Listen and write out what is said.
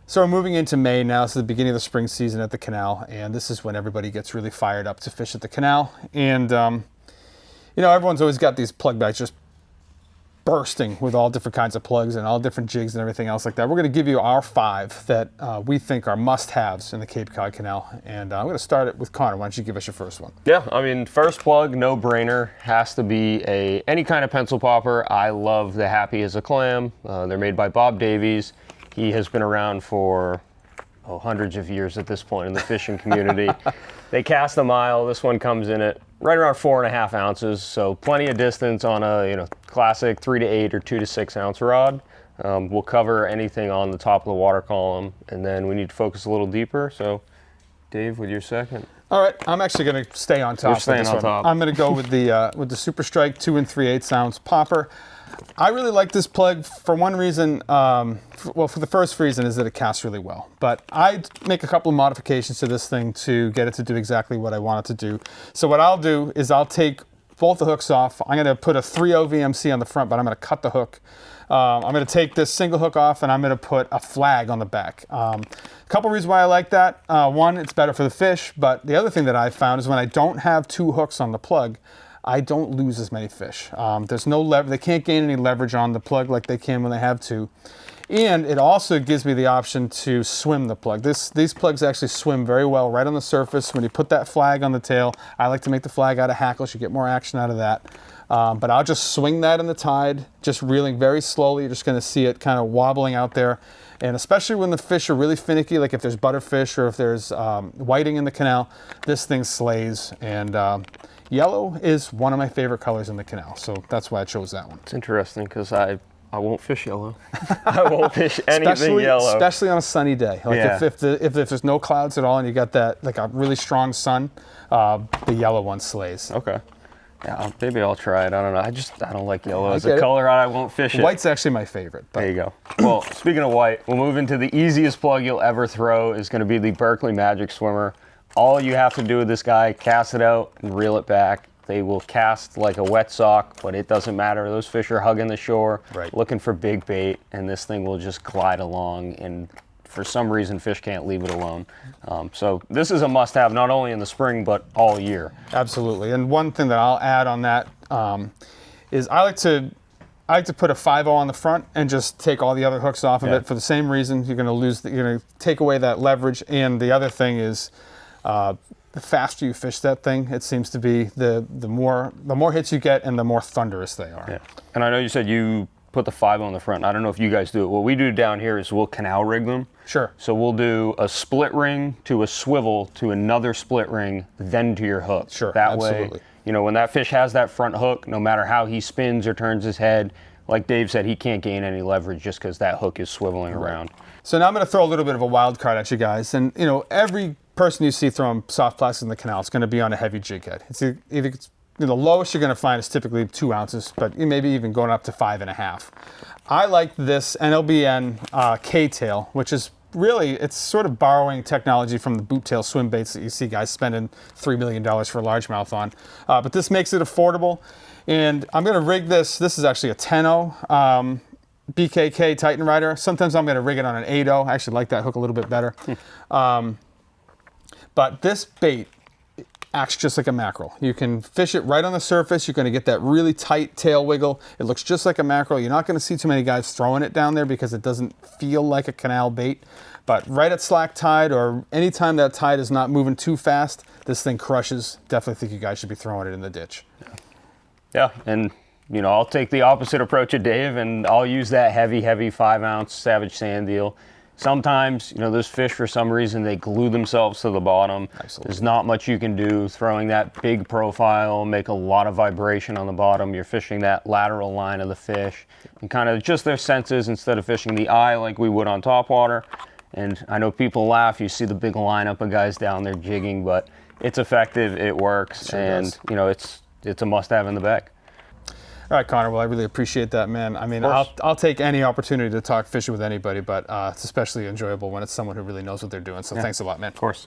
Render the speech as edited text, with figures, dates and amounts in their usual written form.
So we're moving into May now. It's the beginning of the spring season at the Canal, and this is when everybody gets really fired up to fish at the Canal. And everyone's always got these plug bags just bursting with all different kinds of plugs and all different jigs and everything else like that. We're going to give you our 5 that we think are must-haves in the Cape Cod Canal. And I'm going to start it with Connor. Why don't you give us your first one? Yeah, I mean, first plug, no-brainer, has to be any kind of pencil popper. I love the Happy as a Clam. They're made by Bob Davies. He has been around for hundreds of years at this point in the fishing community. They cast a mile. This one comes in at right around 4.5 ounces, so plenty of distance on a classic 3 to 8 or 2 to 6 ounce rod. We'll cover anything on the top of the water column, and then we need to focus a little deeper. So, Dave, with your second. All right, I'm actually going to stay on top. You're staying on top. I'm going to go with the Super Strike 2 3/8 ounce popper. I really like this plug for one reason. For the first reason is that it casts really well. But I make a couple of modifications to this thing to get it to do exactly what I want it to do. So what I'll do is I'll take both the hooks off. I'm going to put a 3/0 VMC on the front, but I'm going to cut the hook. I'm going to take this single hook off, and I'm going to put a flag on the back. A couple reasons why I like that. One, it's better for the fish, but the other thing that I found is when I don't have 2 hooks on the plug, I don't lose as many fish. There's no leverage. They can't gain any leverage on the plug like they can when they have 2. And it also gives me the option to swim the plug. These plugs actually swim very well right on the surface. When you put that flag on the tail, I like to make the flag out of hackles. You get more action out of that. But I'll just swing that in the tide, just reeling very slowly. You're just going to see it kind of wobbling out there. And especially when the fish are really finicky, like if there's butterfish or if there's whiting in the canal, this thing slays. And yellow is one of my favorite colors in the canal, so that's why I chose that one. It's interesting because I won't fish yellow. I won't fish anything yellow. Especially on a sunny day. Like if there's no clouds at all and you got that like a really strong sun, the yellow one slays. Okay. Yeah, maybe I'll try it. I don't know. I don't like yellow as a color. I won't fish it. White's actually my favorite. But. There you go. Well, speaking of white, we'll move into the easiest plug you'll ever throw is going to be the Berkley Magic Swimmer. All you have to do with this guy, cast it out and reel it back. They will cast like a wet sock, but it doesn't matter. Those fish are hugging the shore, looking for big bait, and this thing will just glide along, and for some reason, fish can't leave it alone. So this is a must-have not only in the spring, but all year. Absolutely. And one thing that I'll add on that is I like to put a 5/0 on the front and just take all the other hooks off of it for the same reason. You're going to take away that leverage, and the other thing is the faster you fish that thing, it seems to be the more hits you get and the more thunderous they are. Yeah. And I know you said you put the 5 on the front. I don't know if you guys do it. What we do down here is we'll canal rig them. Sure. So we'll do a split ring to a swivel to another split ring, then to your hook. Sure. That absolutely. way, when that fish has that front hook, no matter how he spins or turns his head, like Dave said, he can't gain any leverage just because that hook is swiveling around. So now I'm going to throw a little bit of a wild card at you guys. And, every person you see throwing soft plastic in the canal is going to be on a heavy jig head. It's either the lowest you're going to find is typically 2 ounces, but maybe even going up to 5.5. I like this NLBN K-tail, which is really, it's sort of borrowing technology from the boot tail swim baits that you see guys spending $3 million for a largemouth on. But this makes it affordable. And I'm going to rig this. This is actually a 10-0 BKK Titan Rider. Sometimes I'm going to rig it on an 8-0. I actually like that hook a little bit better. But this bait acts just like a mackerel. You can fish it right on the surface. You're going to get that really tight tail wiggle. It looks just like a mackerel. You're not going to see too many guys throwing it down there because it doesn't feel like a canal bait. But right at slack tide or anytime that tide is not moving too fast, this thing crushes. Definitely think you guys should be throwing it in the ditch. Yeah, and I'll take the opposite approach of Dave, and I'll use that heavy 5-ounce Savage Sand deal. Sometimes, those fish, for some reason, they glue themselves to the bottom. Absolutely. There's not much you can do. Throwing that big profile, make a lot of vibration on the bottom. You're fishing that lateral line of the fish and kind of just their senses instead of fishing the eye like we would on topwater. And I know people laugh. You see the big lineup of guys down there jigging, but it's effective. It works. Sure and, does. It's a must-have in the bag. All right, Connor. Well, I really appreciate that, man. I mean, I'll take any opportunity to talk fishing with anybody, but it's especially enjoyable when it's someone who really knows what they're doing. So thanks a lot, man. Of course.